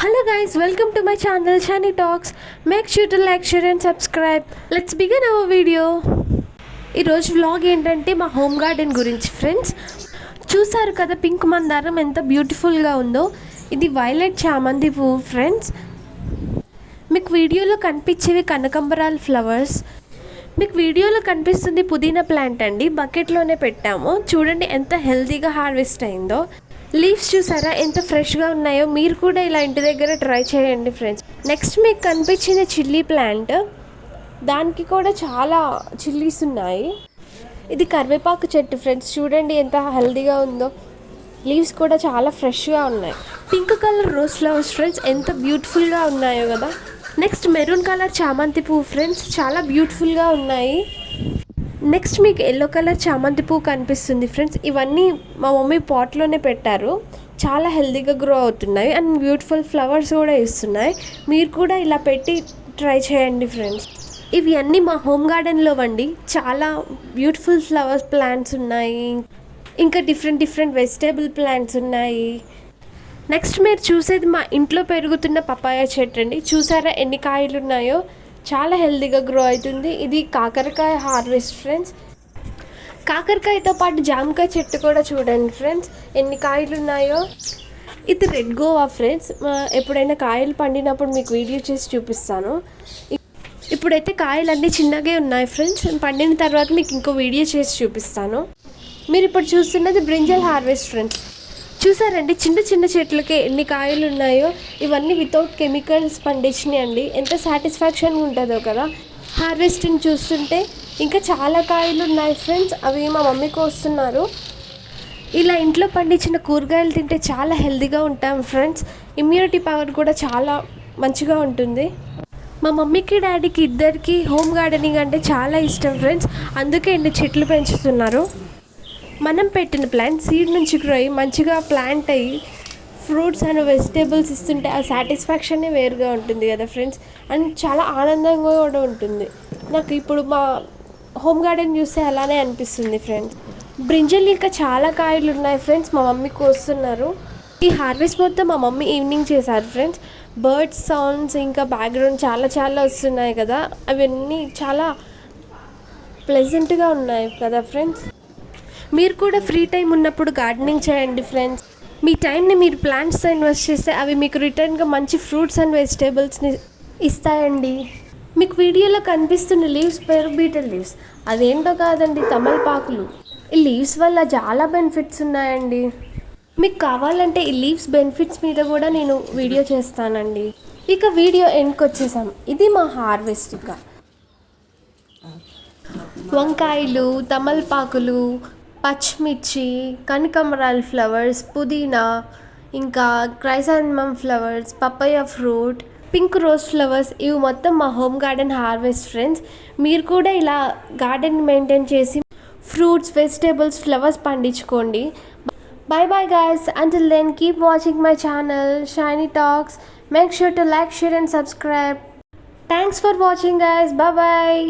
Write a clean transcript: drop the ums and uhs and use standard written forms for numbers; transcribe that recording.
Hello guys, welcome to my channel Shiny Talks. Make sure to like, share and subscribe. Let's begin our video. ఈరోజు vlog ఏంటంటే మా home garden గురించి friends. చూసారు కదా pink మందారం ఎంత బ్యూటిఫుల్గా ఉందో. ఇది వైలెట్ చామంతి పువ్వు ఫ్రెండ్స్. మీకు వీడియోలో కనిపించేవి కనకాంబరాల ఫ్లవర్స్. మీకు వీడియోలో కనిపిస్తుంది పుదీనా ప్లాంట్ అండి. బకెట్లోనే పెట్టాము. చూడండి ఎంత హెల్తీగా హార్వెస్ట్ అయిందో. లీవ్స్ చూసారా ఎంత ఫ్రెష్గా ఉన్నాయో. మీరు కూడా ఇలా ఇంటి దగ్గర ట్రై చేయండి ఫ్రెండ్స్. నెక్స్ట్ మీకు కనిపించిన చిల్లీ ప్లాంట్, దానికి కూడా చాలా చిల్లీస్ ఉన్నాయి. ఇది కరివేపాకు చెట్టు ఫ్రెండ్స్. చూడండి ఎంత హెల్తీగా ఉందో. లీవ్స్ కూడా చాలా ఫ్రెష్గా ఉన్నాయి. Pink colour rose flowers friends ఎంత బ్యూటిఫుల్గా ఉన్నాయో కదా. నెక్స్ట్ మెరూన్ కలర్ చామంతి పువ్వు ఫ్రెండ్స్, చాలా బ్యూటిఫుల్గా ఉన్నాయి. నెక్స్ట్ మీకు ఎల్లో కలర్ చామంతి పువ్వు కనిపిస్తుంది ఫ్రెండ్స్. ఇవన్నీ మా మమ్మీ పాట్లోనే పెట్టారు. చాలా హెల్తీగా గ్రో అవుతున్నాయి అండ్ బ్యూటిఫుల్ ఫ్లవర్స్ కూడా ఇస్తున్నాయి. మీరు కూడా ఇలా పెట్టి ట్రై చేయండి ఫ్రెండ్స్. ఇవి అన్నీ మా హోమ్ గార్డెన్లో వండి చాలా బ్యూటిఫుల్ ఫ్లవర్స్ ప్లాంట్స్ ఉన్నాయి. ఇంకా డిఫరెంట్ వెజిటేబుల్ ప్లాంట్స్ ఉన్నాయి. నెక్స్ట్ మీరు చూసేది మా ఇంట్లో పెరుగుతున్న పపాయ చెట్టు అండి. చూసారా ఎన్ని కాయలు ఉన్నాయో. చాలా హెల్తీగా గ్రో అవుతుంది. ఇది కాకరకాయ హార్వెస్ట్ ఫ్రెండ్స్. కాకరకాయతో పాటు జామకాయ చెట్టు కూడా చూడండి ఫ్రెండ్స్ ఎన్ని కాయలు ఉన్నాయో. ఇది రెడ్ గోవా ఫ్రెండ్స్. ఎప్పుడైనా కాయలు పండినప్పుడు మీకు వీడియో చేసి చూపిస్తాను. ఇప్పుడైతే కాయలు అన్నీ చిన్నగా ఉన్నాయి ఫ్రెండ్స్. పండిన తర్వాత మీకు ఇంకో వీడియో చేసి చూపిస్తాను. మీరు ఇప్పుడు చూస్తున్నది బ్రింజల్ హార్వెస్ట్ ఫ్రెండ్స్. చూసారండి చిన్న చెట్లకే ఎన్ని కాయలు ఉన్నాయో. ఇవన్నీ వితౌట్ కెమికల్స్ పండించినాయి అండి. ఎంత సాటిస్ఫాక్షన్గా ఉంటుందో కదా హార్వెస్టింగ్ చూస్తుంటే. ఇంకా చాలా కాయలు ఉన్నాయి ఫ్రెండ్స్. అవి మా మమ్మీకి వస్తున్నారు. ఇలా ఇంట్లో పండించిన కూరగాయలు తింటే చాలా హెల్తీగా ఉంటాం ఫ్రెండ్స్. ఇమ్యూనిటీ పవర్ కూడా చాలా మంచిగా ఉంటుంది. మా మమ్మీకి డాడీకి ఇద్దరికి హోమ్ గార్డెనింగ్ అంటే చాలా ఇష్టం ఫ్రెండ్స్. అందుకే ఎన్ని చెట్లు పెంచుతున్నారు. మనం పెట్టిన ప్లాంట్ సీడ్ నుంచి గ్రో అయ్యి మంచిగా ప్లాంట్ అయ్యి ఫ్రూట్స్ అండ్ వెజిటేబుల్స్ ఇస్తుంటే ఆ సాటిస్ఫాక్షనే వేరుగా ఉంటుంది కదా ఫ్రెండ్స్. అండ్ చాలా ఆనందంగా కూడా ఉంటుంది. నాకు ఇప్పుడు మా హోమ్ గార్డెన్ చూస్తే అలానే అనిపిస్తుంది ఫ్రెండ్స్. బ్రింజల్ ఇంకా చాలా కాయలు ఉన్నాయి ఫ్రెండ్స్. మా మమ్మీకి వస్తున్నారు. ఈ హార్వెస్ట్ మొత్తం మా మమ్మీ ఈవినింగ్ చేశారు ఫ్రెండ్స్. బర్డ్స్ సౌండ్స్ ఇంకా బ్యాక్గ్రౌండ్ చాలా వస్తున్నాయి కదా. అవన్నీ చాలా ప్లెజెంట్గా ఉన్నాయి కదా ఫ్రెండ్స్. మీరు కూడా ఫ్రీ టైం ఉన్నప్పుడు గార్డెనింగ్ చేయండి ఫ్రెండ్స్. మీ టైంని మీరు ప్లాంట్స్తో ఇన్వెస్ట్ చేస్తే అవి మీకు రిటర్న్గా మంచి ఫ్రూట్స్ అండ్ వెజిటేబుల్స్ని ఇస్తాయండి. మీకు వీడియోలో కనిపిస్తున్న లీవ్స్ పేరు బీటల్ లీవ్స్. అదేంటో కాదండి, తమలపాకులు. ఈ లీవ్స్ వల్ల చాలా బెనిఫిట్స్ ఉన్నాయండి. మీకు కావాలంటే ఈ లీవ్స్ బెనిఫిట్స్ మీద కూడా నేను వీడియో చేస్తానండి. ఇక వీడియో ఎండ్కి వచ్చేసాం. ఇది మా హార్వెస్ట్. ఇక వంకాయలు, తమలపాకులు, పచ్చిమిర్చి, కనకాంబరాల ఫ్లవర్స్, పుదీనా, ఇంకా chrysanthemum flowers, papaya fruit, pink rose flowers, ఇవి మొత్తం మా హోమ్ గార్డెన్ హార్వెస్ట్ ఫ్రెండ్స్. మీరు కూడా ఇలా గార్డెన్ మెయింటైన్ చేసి ఫ్రూట్స్, వెజిటేబుల్స్, ఫ్లవర్స్ పండించుకోండి. Bye guys. Until then, keep watching my channel Shiny Talks. Make sure to like, share and subscribe. Thanks for watching guys. Bye.